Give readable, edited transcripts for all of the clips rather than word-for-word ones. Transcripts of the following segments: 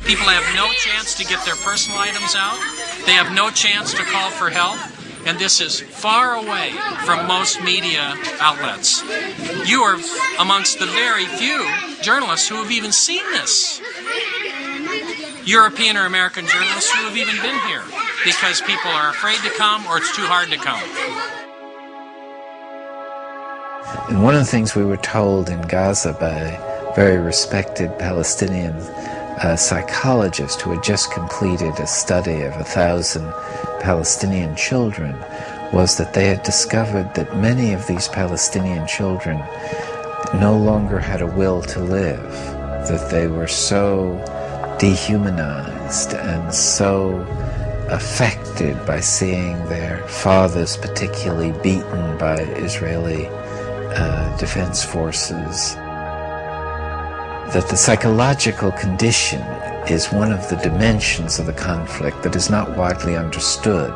People have no chance to get their personal items out. They have no chance to call for help. And this is far away from most media outlets. You are amongst the very few journalists who have even seen this. European or American journalists who have even been here because people are afraid to come or it's too hard to come. And one of the things we were told in Gaza by a very respected Palestinian psychologist who had just completed a study of 1,000 Palestinian children was that they had discovered that many of these Palestinian children no longer had a will to live, that they were so dehumanized and so affected by seeing their fathers particularly beaten by Israeli defense forces, that the psychological condition is one of the dimensions of the conflict that is not widely understood.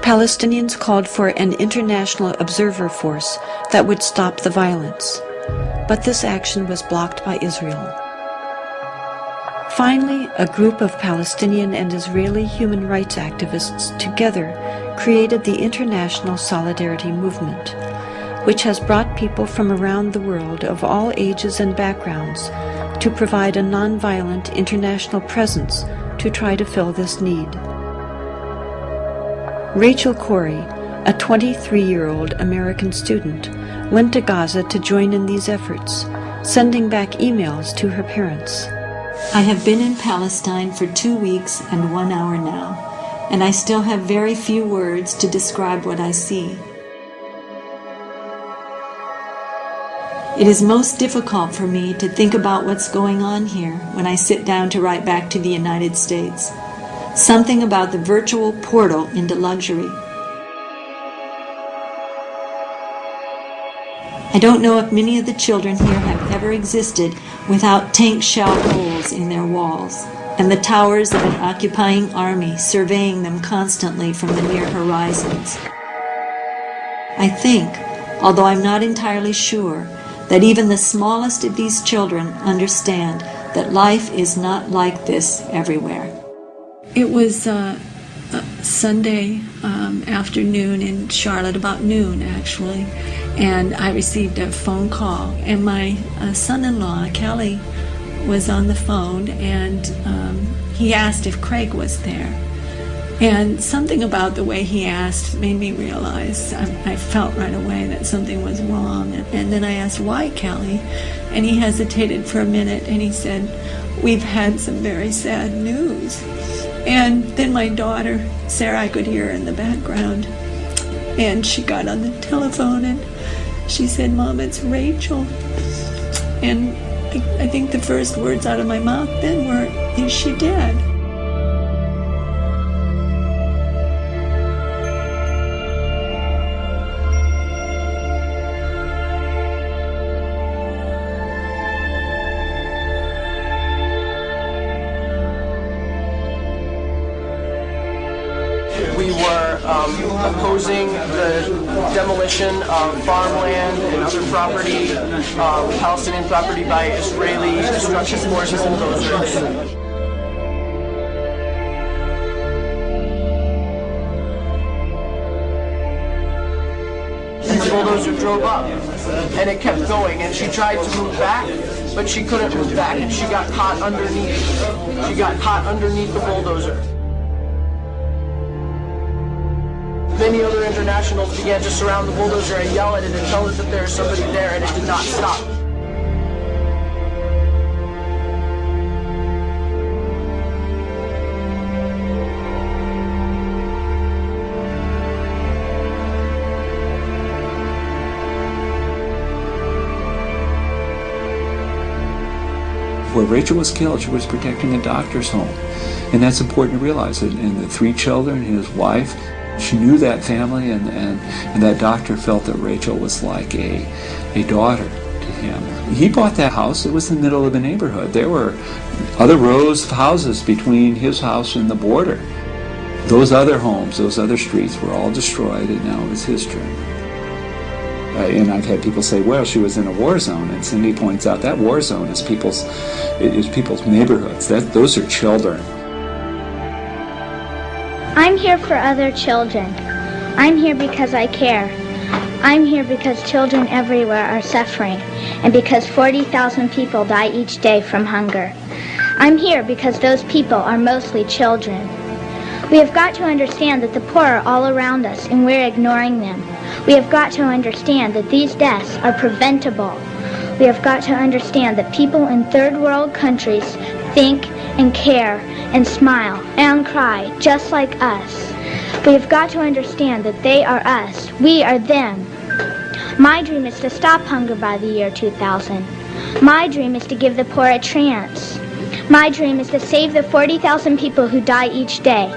Palestinians called for an international observer force that would stop the violence, but this action was blocked by Israel. Finally, a group of Palestinian and Israeli human rights activists together created the International Solidarity Movement, which has brought people from around the world of all ages and backgrounds to provide a nonviolent international presence to try to fill this need. Rachel Corrie, a 23-year-old American student, went to Gaza to join in these efforts, sending back emails to her parents. I have been in Palestine for 2 weeks and 1 hour now, and I still have very few words to describe what I see. It is most difficult for me to think about what's going on here when I sit down to write back to the United States. Something about the virtual portal into luxury. I don't know if many of the children here have ever existed without tank shell holes in their walls, and the towers of an occupying army surveying them constantly from the near horizons. I think, although I'm not entirely sure, that even the smallest of these children understand that life is not like this everywhere. It was Sunday afternoon in Charlotte, about noon actually, and I received a phone call, and my son-in-law, Kelly, was on the phone, and he asked if Craig was there. And something about the way he asked made me realize, I felt right away that something was wrong. And then I asked, why, Kelly? And he hesitated for a minute, and he said, we've had some very sad news. And then my daughter, Sarah, I could hear her in the background, and she got on the telephone, and she said, Mom, it's Rachel. And I think the first words out of my mouth then were, is she dead? We were opposing the demolition of farmland and other property, Palestinian property by Israeli destruction forces and bulldozers. And the bulldozer drove up, and it kept going, and she tried to move back, but she couldn't move back, and she got caught underneath. She got caught underneath the bulldozer. Many other internationals began to surround the bulldozer and yell at it and tell it that there is somebody there, and it did not stop. Where Rachel was killed, she was protecting a doctor's home. And that's important to realize. And the 3 children, his wife, she knew that family, and that doctor felt that Rachel was like a daughter to him. He bought that house. It was in the middle of the neighborhood. There were other rows of houses between his house and the border. Those other homes, those other streets were all destroyed, and now it's history. And I've had people say, well, she was in a war zone, and Cindy points out that war zone is people's neighborhoods. Those are children. I'm here for other children. I'm here because I care. I'm here because children everywhere are suffering, and because 40,000 people die each day from hunger. I'm here because those people are mostly children. We have got to understand that the poor are all around us and we're ignoring them. We have got to understand that these deaths are preventable. We have got to understand that people in third world countries think and care and smile and cry just like us. We have got to understand that they are us. We are them. My dream is to stop hunger by the year 2000. My dream is to give the poor a chance. My dream is to save the 40,000 people who die each day.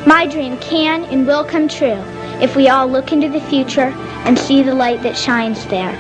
My dream can and will come true if we all look into the future and see the light that shines there.